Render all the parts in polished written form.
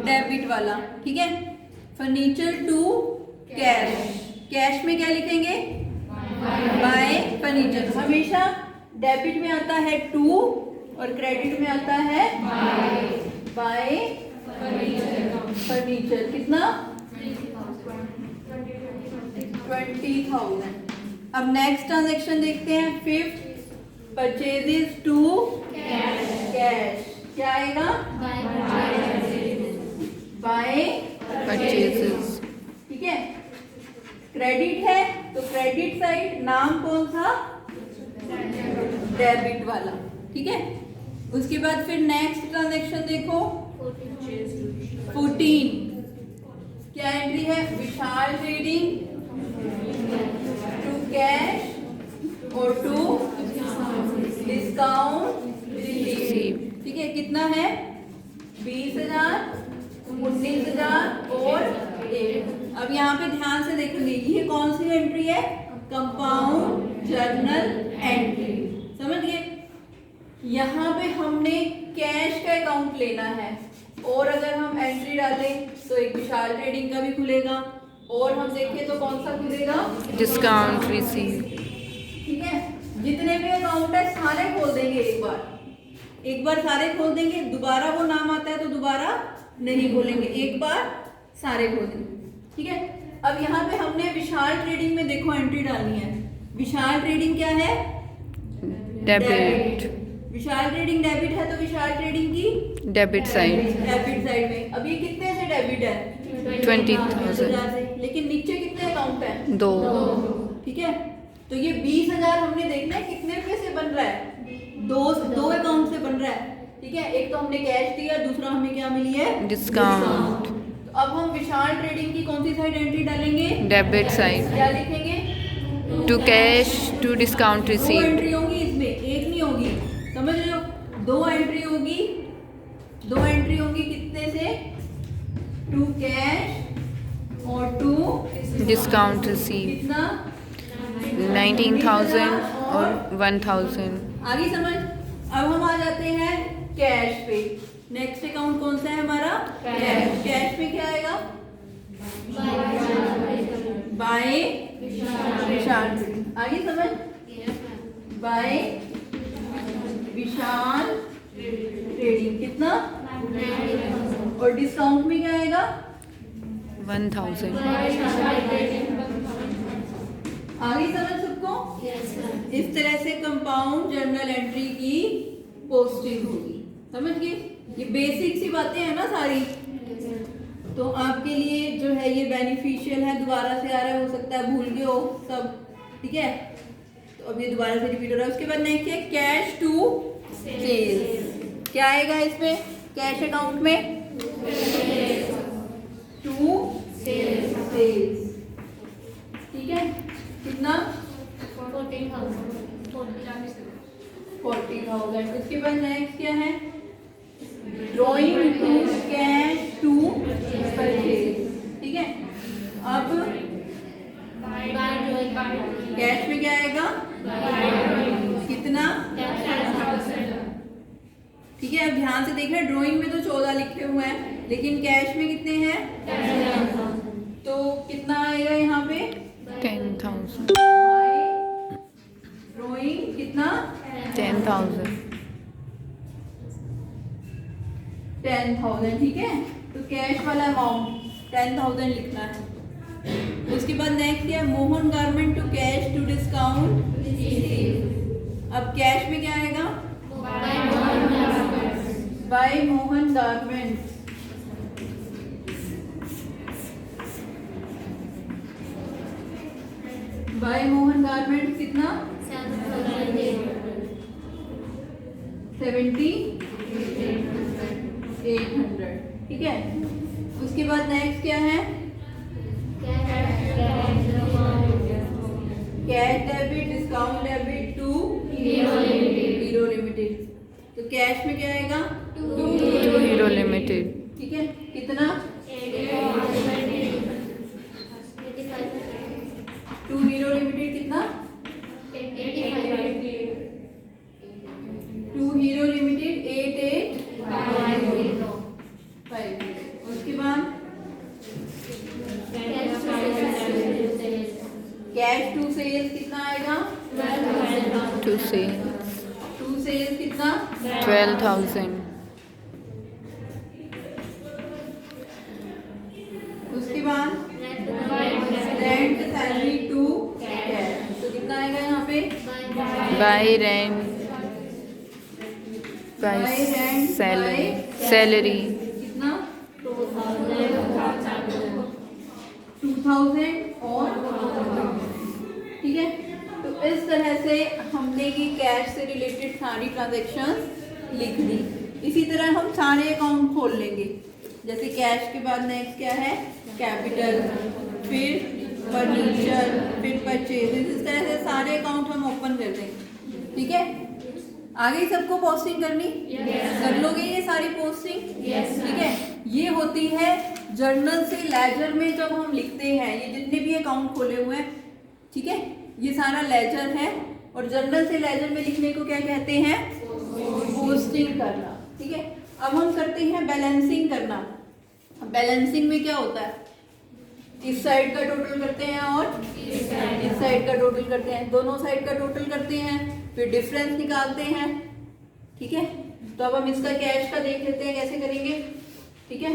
Debit वाला, ठीक है। फर्नीचर टू कैश, कैश में क्या लिखेंगे, बाय फर्नीचर। हमेशा डेबिट में आता है टू और क्रेडिट में आता है बाय फर्नीचर। कितना, 20,000। अब नेक्स्ट ट्रांजेक्शन देखते हैं, फिफ्थ, परचेजेस टू कैश। क्या आएगा, बाय परचेजेस, ठीक है। क्रेडिट है तो क्रेडिट साइड नाम कौन था, डेबिट वाला, ठीक है। उसके बाद फिर नेक्स्ट ट्रांजेक्शन देखो, 14, क्या एंट्री है, विशाल ट्रेडिंग टू कैश और टू डिस्काउंट रिसीव, ठीक है। कितना है, 20,000, 19,000 और 1। अब यहाँ पे ध्यान से देखेंगे, ये कौन सी एंट्री है, कंपाउंड जर्नल एंट्री, समझ गए। यहाँ पे हमने कैश का अकाउंट लेना है, और अगर हम एंट्री डालें तो एक विशाल ट्रेडिंग का भी खुलेगा, और हम देखें तो कौन सा खुलेगा, डिस्काउंट रिसीव, ठीक है। जितने भी अकाउंट है सारे खोल देंगे, एक बार सारे खोल देंगे, दोबारा वो नाम आता है तो दोबारा नहीं खोलेंगे, एक बार सारे खोल देंगे, ठीक है। अब यहाँ पे हमने विशाल ट्रेडिंग में देखो एंट्री डालनी है। विशाल ट्रेडिंग क्या है, डेबिट, विशाल ट्रेडिंग डेबिट है तो विशाल ट्रेडिंग की डेबिट साइड, डेबिट साइड में। अब ये कितने से डेबिट है, 20,000 से, लेकिन नीचे कितने अकाउंट है, 2, ठीक है। तो ये 20,000 हमने देखना है कितने रुपए से बन रहा है, दो अकाउंट से बन रहा है, ठीक है। एक तो हमने कैश दिया, दूसरा हमें क्या मिली है, डिस्काउंट। तो अब हम विशाल ट्रेडिंग की कौन सी साइड एंट्री डालेंगे, डेबिट साइड, क्या लिखेंगे, टू कैश टू डिस्काउंट दो रिसीव, एंट्री होगी इसमें, एक नहीं होगी, समझ रहे हो, दो एंट्री होगी, दो एंट्री होगी कितने से, टू कैश और टू डिस्काउंट रिसीव, कितना, 19,000 और 1,000। आगे समझ। अब हम आ जाते हैं कैश पे। नेक्स्ट अकाउंट कौन सा है हमारा, कैश। कैश में क्या आएगा, बाय विशाल, आगे समझ, बाय विशाल ट्रेडिंग, कितना, और डिस्काउंट में क्या आएगा, 1,000। आगे समझ सबको। इस तरह से कंपाउंड जर्नल एंट्री की पोस्टिंग होगी, समझ गए। ये बेसिक सी बातें हैं ना सारी, तो आपके लिए जो है ये बेनिफिशियल है। दोबारा से आ रहा है, हो सकता है भूल गए हो सब, ठीक है। तो अब ये दोबारा से रिपीट हो रहा है। उसके बाद नेक्स्ट है कैश टू सेल्स। क्या आएगा इसमें, कैश अकाउंट में, टू सेल्स, ठीक है। कितना, 40,000। उसके बाद नेक्स्ट क्या है, drawing to cash to purchase, ठीक है। अब कैश में क्या आएगा, कितना, ठीक है। अब ध्यान से देखना, ड्राइंग में तो 14 लिखे हुए हैं, लेकिन कैश में कितने हैं, तो कितना आएगा यहाँ पे, 10,000, ड्राइंग कितना, 10,000, 10,000, ठीक है। तो कैश वाला अमाउंट 10,000 लिखना है। उसके बाद नेक्स्ट है Mohan garment to cash to discount receive. अब कैश में क्या आएगा, by Mohan garment, by Mohan garment कितना, 7,800, ठीक है। उसके बाद नेक्स्ट क्या है, cash debit discount debit to Hero Limited. तो कैश में क्या आएगा, टू हीरो लिमिटेड, ठीक है। कितना, टू हीरो लिमिटेड कितना, टू हीरो लिमिटेड 8850। उसके बाद कैश टू सेल्स कितना आएगा? टू सेल्स टू सेल्स कितना? 12,000. उसके बाद रेंट सैलरी टू कैश, तो कितना आएगा यहाँ पे? By rent by By rent, salary by salary कितना? 2000 और ठीक है। तो इस तरह से हमने ये कैश से रिलेटेड सारी ट्रांजैक्शंस लिख दी। इसी तरह हम सारे अकाउंट खोल लेंगे। जैसे कैश के बाद नेक्स्ट क्या है? कैपिटल, फिर फर्नीचर, फिर परचेज। इस तरह से सारे अकाउंट हम ओपन कर देंगे। ठीक है, आगे सबको पोस्टिंग करनी कर लोगे ये सारी पोस्टिंग? ठीक है, ये होती है जर्नल से लेजर में जब हम लिखते हैं। ये जितने भी अकाउंट खोले हुए हैं, ठीक है, ये सारा लेजर है। और जर्नल से लेजर में लिखने को क्या कहते हैं? पोस्टिंग करना। ठीक है, अब हम करते हैं बैलेंसिंग करना। बैलेंसिंग में क्या होता है? इस साइड का टोटल करते हैं और इस साइड का टोटल करते हैं, दोनों साइड का टोटल करते हैं, फिर डिफरेंस निकालते हैं। ठीक है, तो अब हम इसका कैश का देख लेते हैं कैसे करेंगे। ठीक है,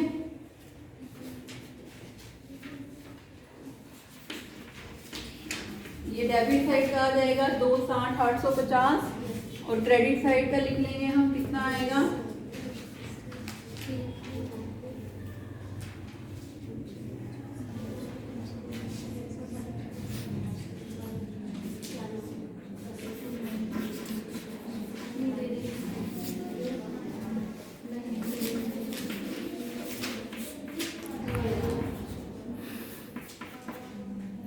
ये डेबिट साइड का आ जाएगा 260,850 और क्रेडिट साइड का लिख लेंगे हम, कितना आएगा?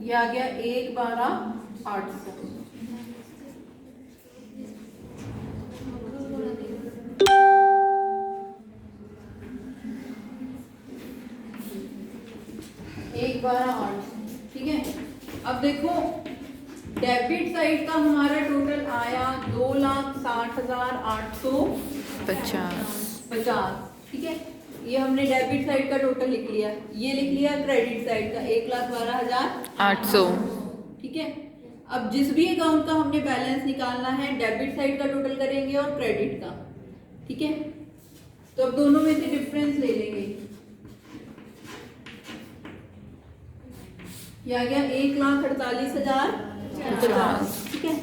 ये आ गया 1,12,800। ठीक है, अब देखो डेबिट साइड का हमारा टोटल आया 2,60,850। ठीक है, ये हमने डेबिट साइड का टोटल लिख लिया। ये लिख लिया क्रेडिट साइड का 1,12,800। ठीक है, अब जिस भी अकाउंट का हमने बैलेंस निकालना है, डेबिट साइड का टोटल करेंगे और क्रेडिट का। ठीक है, तो अब दोनों में से डिफरेंस ले लेंगे। ये आ गया 1,48,050। ठीक है,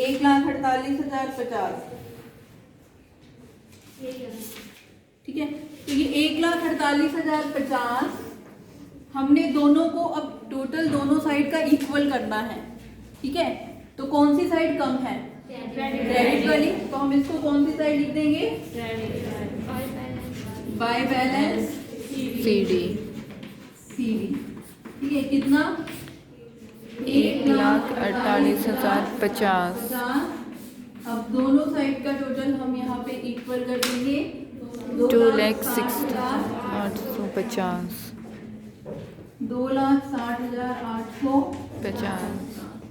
1,48,050। ठीक है, तो ये 1,48,050 हमने दोनों को अब टोटल दोनों साइड का इक्वल करना है। ठीक है, तो कौन सी साइड कम है? क्रेडिट वाली। तो हम इसको कौन सी साइड लिख देंगे? By balance CD। ठीक है, कितना? 1,48,050। अब दोनों साइड का टोटल हम यहाँ पे इक्वल कर देंगे। 2,60,850। 2,60,850।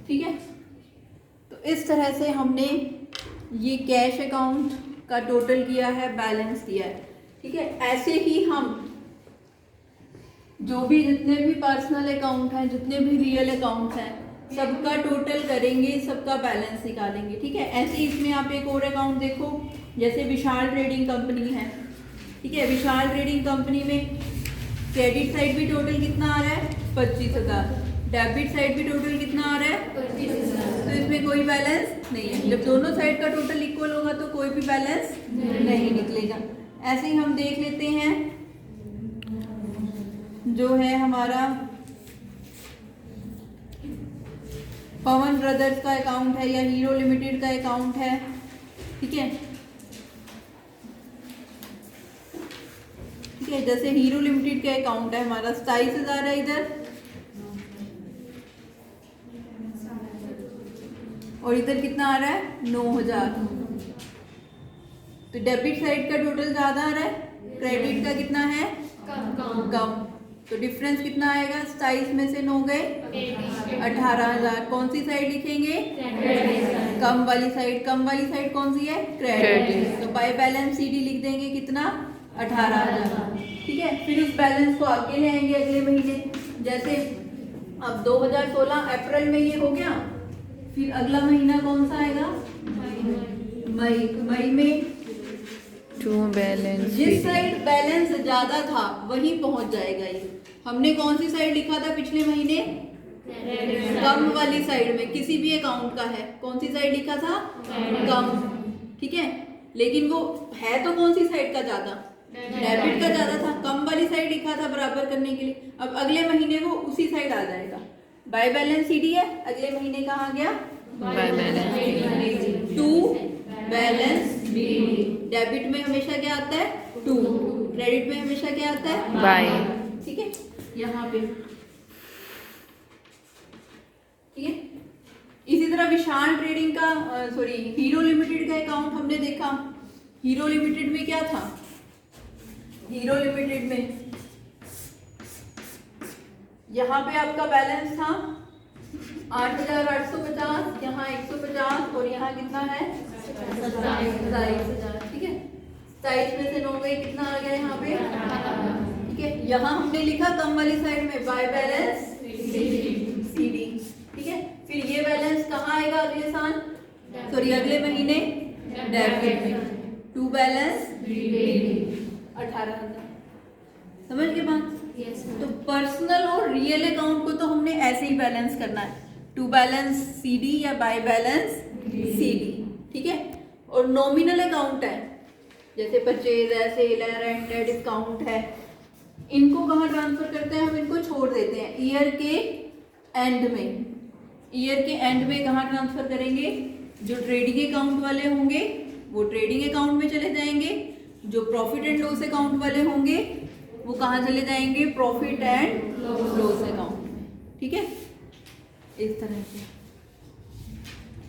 ठीक है, तो इस तरह से हमने ये कैश अकाउंट का टोटल किया है, बैलेंस किया है। ठीक है, ऐसे ही हम जो भी जितने भी पर्सनल अकाउंट हैं, जितने भी रियल अकाउंट हैं, सबका टोटल करेंगे, सबका बैलेंस निकालेंगे। ठीक है, ऐसे ही इसमें आप एक और अकाउंट देखो, जैसे विशाल ट्रेडिंग कंपनी है। ठीक है, विशाल ट्रेडिंग कंपनी में क्रेडिट साइड भी टोटल कितना आ रहा है? 25,000। डेबिट साइड भी टोटल कितना आ रहा है? 25,000। तो इसमें कोई बैलेंस नहीं है। जब दोनों साइड का टोटल इक्वल होगा तो कोई भी बैलेंस नहीं निकलेगा। ऐसे ही हम देख लेते हैं जो है हमारा पवन ब्रदर्स का अकाउंट है या हीरो लिमिटेड का अकाउंट है। ठीक है, ठीक है, जैसे हीरो लिमिटेड का अकाउंट है हमारा 27,000 है इधर, और इधर कितना आ रहा है? 9,000। तो डेबिट साइड का टोटल ज्यादा आ रहा है, क्रेडिट का कितना है? कम। तो डिफरेंस कितना आएगा? 27 में से 9 गए 18,000। कौन सी साइड लिखेंगे? कम वाली साइड। कम वाली साइड कौन सी है? क्रेडिट। तो बाय बैलेंस CD लिख देंगे, कितना? 18,000। ठीक है, फिर उस बैलेंस को आगे ले आएंगे अगले महीने। जैसे अब 2016 अप्रैल में ये हो गया, फिर अगला महीना कौन सा आएगा? मई में टू बैलेंस जिस साइड बैलेंस ज्यादा था वहीं पहुंच जाएगा ये। हमने कौन सी साइड लिखा था पिछले महीने? कम वाली साइड में, किसी भी अकाउंट का है, कौन सी साइड लिखा था? कम, ठीक है। लेकिन वो है तो कौन सी साइड का ज्यादा? डेबिट का ज्यादा था, कम वाली साइड लिखा था बराबर करने के लिए। अब अगले महीने वो उसी साइड आ जाएगा। बाय बैलेंस सीडी है, अगले महीने कहाँ गया? By balance to balance debit में हमेशा क्या आता है? टू। क्रेडिट में हमेशा क्या आता है? बाय। ठीक है, यहाँ पे ठीक है। इसी तरह विशाल ट्रेडिंग का सॉरी हीरो लिमिटेड का अकाउंट हमने देखा। हीरो लिमिटेड में क्या था? हीरो लिमिटेड में यहाँ पे आपका बैलेंस था 8,850, यहाँ 150 और यहाँ कितना है? 27,000। ठीक है, 27 में से 9 गए, कितना आ गया यहाँ पे? ठीक है, यहाँ हमने लिखा कम वाली साइड में बाय बैलेंस सीडी। ठीक है, फिर ये बैलेंस कहाँ आएगा अगले साल? सॉरी अगले महीने डेबिट में। To balance 18,000। समझ गए बात? तो पर्सनल और रियल अकाउंट को तो हमने ऐसे ही बैलेंस करना है, टू बैलेंस सीडी या बाय बैलेंस सीडी। ठीक है, और नॉमिनल अकाउंट है जैसे परचेज है, सेल है, रेंट है, डिस्काउंट है, इनको कहाँ ट्रांसफर करते हैं? हम इनको छोड़ देते हैं ईयर के एंड में। ईयर के एंड में कहाँ ट्रांसफर करेंगे? जो ट्रेडिंग अकाउंट वाले होंगे वो ट्रेडिंग अकाउंट में चले जाएंगे, जो प्रॉफिट एंड लॉस अकाउंट वाले होंगे वो कहाँ चले जाएंगे? प्रॉफिट एंड लॉस अकाउंट में। ठीक है, इस तरह से।